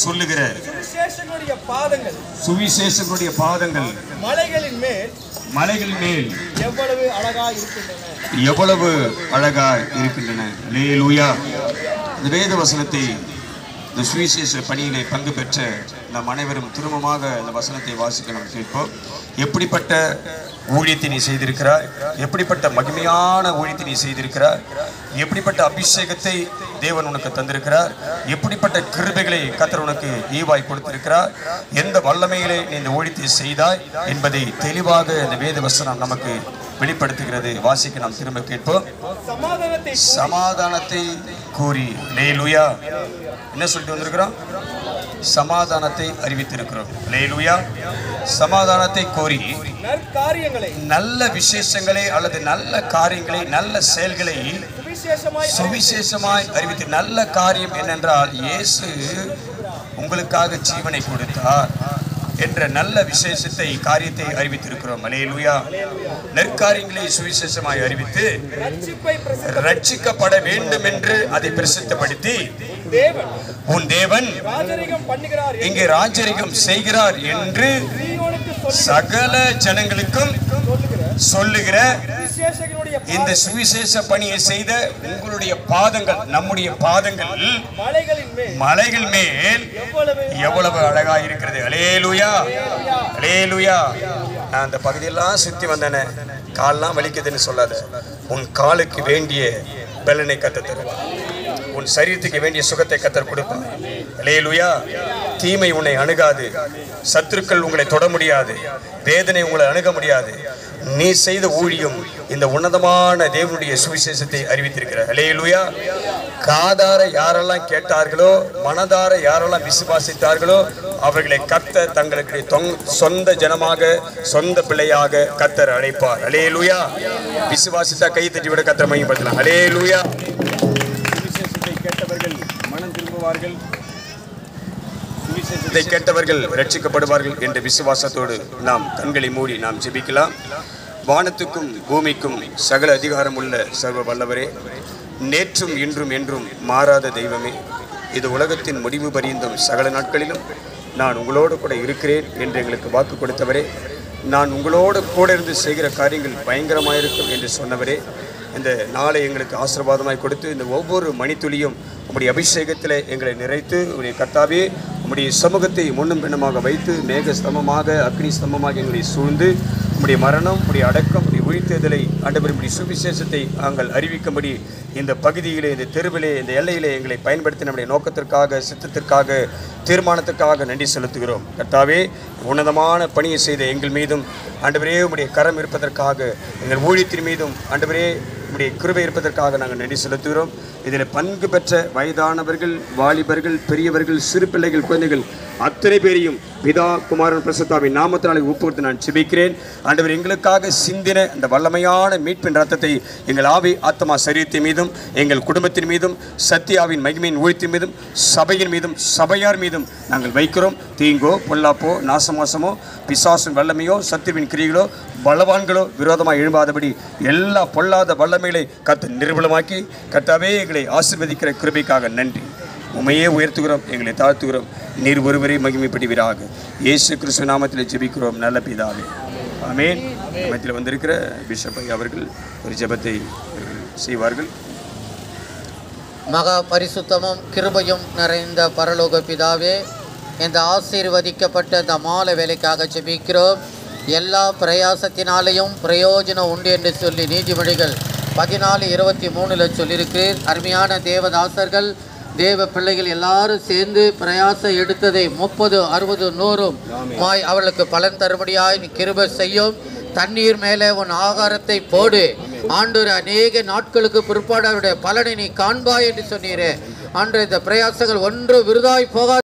சொல்லுகிற சுவிசேஷங்களுடைய பாதங்கள் மலைகளின் மேல் எவ்வளவு அழகாய் இருக்கின்றன. அல்லேலூயா. இந்த வேத வசனத்தை, இந்த சுவிசேஷ பணியிலே பங்கு பெற்ற நம் அனைவரும் திரும்பமாக இந்த வசனத்தை வாசிக்க நாம் கேட்போம். எப்படிப்பட்ட ஊழியத்தை நீ செய்திருக்கிறாய், எப்படிப்பட்ட மகிமையான ஊழியத்தை நீ செய்திருக்கிறாய், எப்படிப்பட்ட அபிஷேகத்தை தேவன் உனக்கு தந்திருக்கிறார், எப்படிப்பட்ட கிருபைகளை கர்த்தர் உனக்கு ஈவாய் கொடுத்திருக்கிறார், எந்த வல்லமையிலே நீ இந்த ஊழியத்தை செய்தாய் என்பதை தெளிவாக இந்த வேத வசனம் நமக்கு வெளிப்படுத்துகிறது. வாசிக்க நாம் திரும்ப கேட்போம். சமாதானத்தை கூறி, அல்லேலூயா. என்ன சொல்லிட்டு வந்திருக்கிறோம்? சமாதானத்தை அறிவித்திருக்கிறோம். அல்லேலூயா. சமாதானத்தை கோரி நல்ல விசேஷங்களை அல்லது நல்ல காரியங்களை, நல்ல செயல்களை சுவிசேஷமாய் அறிவித்து. நல்ல காரியம் என்னென்றால், இயேசு உங்களுக்காக ஜீவனை கொடுத்தார் என்ற நல்ல விசேஷத்தை, காரியத்தை அறிவித்திருக்கிறோம். அல்லேலூயா. நற்காரியங்களை சுவிசேஷமாய் அறிவித்து ரட்சிக்கப்பட வேண்டும் என்று அதை பிரசித்தப்படுத்தி, உன் தேவன் இங்கே ராஜரிகம் செய்கிறார் என்று சகல ஜனங்களுக்கும் சொல்லுகிற இந்த சுவிசேஷ பணியை செய்த உங்களுடைய பாதங்கள், நம்முடைய பாதங்கள் மலைகள் மேல் எவ்வளவு அழகா இருக்கிறது. அல்லேலூயா. அல்லேலூயா. நான் அந்த பகுதியெல்லாம் சுத்தி வந்தேனே, கால்லாம் வலிக்குதுன்னு சொல்லாத. உன் காலுக்கு வேண்டிய பலனை கத்த தருவார். உன் சரீரத்துக்கு வேண்டிய சுகத்தை கத்தர் கொடுப்பார். அல்லேலூயா. தீமை உன்னை அணுகாது, சத்துருக்கள் உங்களை தொட முடியாது, வேதனை உங்களை அணுக முடியாது. நீ செய்த ஊழியம் இந்த உன்னதமான தேவனுடைய சுவிசேஷத்தை அறிவித்திருக்கிறார். அல்லேலூயா. காதார யாரெல்லாம் கேட்டார்களோ, மனதார யாரெல்லாம் விசுவாசித்தார்களோ, அவர்களை கர்த்தர் தங்களுக்கு சொந்த ஜனமாக, சொந்த பிள்ளையாக கர்த்தர் அழைப்பார். அல்லேலூயா. விசுவாசித்தா கை தட்டி விட கர்த்தர் மகிமைப்படுத்தலாம். அல்லேலூயா. சுவிசேஷத்தை கேட்டவர்கள் மனம் திரும்புவார்கள், சுவிசேஷத்தை கேட்டவர்கள் ரட்சிக்கப்படுவார்கள் என்ற விசுவாசத்தோடு நாம் கண்களை மூடி நாம் ஜெபிக்கலாம். வானத்துக்கும் பூமிக்கும் சகல அதிகாரம் உள்ள சர்வ வல்லவரே, நேற்றும் இன்றும் என்றும் மாறாத தெய்வமே, இது உலகத்தின் முடிவு பரியந்தம் சகல நாட்களிலும் நான் உங்களோடு கூட இருக்கிறேன் என்று எங்களுக்கு வாக்கு கொடுத்தவரே, நான் உங்களோடு கூட இருந்து செய்கிற காரியங்கள் பயங்கரமாயிருக்கும் என்று சொன்னவரே, இந்த நாளை எங்களுக்கு ஆசீர்வாதமாய் கொடுத்து இந்த ஒவ்வொரு மணித்துளியும் உம்முடைய அபிஷேகத்தில் எங்களை நிறைத்து, உம்முடைய கர்த்தாவே உம்முடைய சமூகத்தை முன்னும் பின்னமாக வைத்து, மேக ஸ்தம்பமாக அக்னி ஸ்தம்பமாக எங்களை சூழ்ந்து, உம்முடைய மரணம், உம்முடைய அடக்கம், உம்முடைய உயிர்த்தெழுதலை ஆண்டவர், உம்முடைய சுவிசேஷத்தை நாங்கள் அறிவிக்கும்படி இந்த பகுதியிலே, இந்த தெருவிலே, இந்த எல்லையிலே எங்களை பயன்படுத்தி நம்முடைய நோக்கத்திற்காக, சித்தத்திற்காக, தீர்மானத்திற்காக நன்றி செலுத்துகிறோம். கர்த்தாவே, உன்னதமான பணியை செய்த எங்கள் மீதும் ஆண்டவரே உம்முடைய கரம் இருப்பதற்காக, எங்கள் ஊழியத்தின் மீதும் ஆண்டவரே உம்முடைய கிருபை இருப்பதற்காக நாங்கள் நன்றி செலுத்துகிறோம். இதில் பங்கு பெற்ற வயதானவர்கள், வாலிபர்கள், பெரியவர்கள், சிறு பிள்ளைகள், குழந்தைகள் அத்தனை பேரையும் பிதா குமாரன் பரிசுத்தாவின் நாமத்தினாலே ஒப்புக்கொடுத்து நான் ஜெபிக்கிறேன். ஆண்டவர், எங்களுக்காக சிந்தின அந்த வல்லமையான மீட்பின் ரத்தத்தை எங்கள் ஆவி, ஆத்மா, சரீரத்தின் மீதும், எங்கள் குடும்பத்தின் மீதும், சத்தியாவின் மகிமையின் ஊழியத்தின் மீதும், சபையின் மீதும், சபையார் மீதும் நாங்கள் வைக்கிறோம். தீங்கோ, பொல்லாப்போ, நாசமோசமோ, பிசாசின் வல்லமையோ, சத்துருவின் கிரியைகளோ, பலவான்களோ விரோதமாக எழும்பாதபடி எல்லா பொல்லாத வல்லமைகளை கர்த்தர் நிர்மூலமாக்கி, கர்த்தாவே எங்களை ஆசீர்வதிக்கிற கிருபைக்காக நன்றி. உம்மையே உயர்த்துகிறோம், எங்களை தாழ்த்துகிறோம். நீர் ஒருவரை மகிமைப்படுவீராக. இயேசு கிறிஸ்து நாமத்தில் ஜெபிக்கிறோம் நல்ல பிதாவே, ஆமென். மத்தியில் வந்திருக்கிற பிஷப் அவர்கள் ஒரு ஜெபத்தை செய்வார்கள். மகா பரிசுத்தமும் கிருபையும் நிறைந்த பரலோக பிதாவே, இந்த ஆசீர்வதிக்கப்பட்ட இந்த மாலை வேலைக்காக ஜெபிக்கிறோம். எல்லா பிரயாசத்தினாலேயும் பிரயோஜனம் உண்டு என்று சொல்லி நீதிமொழிகள் 14:23 சொல்லியிருக்கிறீர். அருமையான தேவதாசர்கள், தேவ பிள்ளைகள் எல்லாரும் சேர்ந்து பிரயாசம் எடுத்ததை 30, 60, 100 அவர்களுக்கு பலன் தரும்படியாய் நீ கிருபை செய்யும். தண்ணீர் மேலே உன் ஆகாரத்தை போடு ஆண்டவர், அநேக நாட்களுக்கு பிற்பாடு அவருடைய பலனை நீ காண்பாய் என்று சொன்னீரே. அன்று இந்த பிரயாசங்கள் ஒன்று விருதாய் போகாது.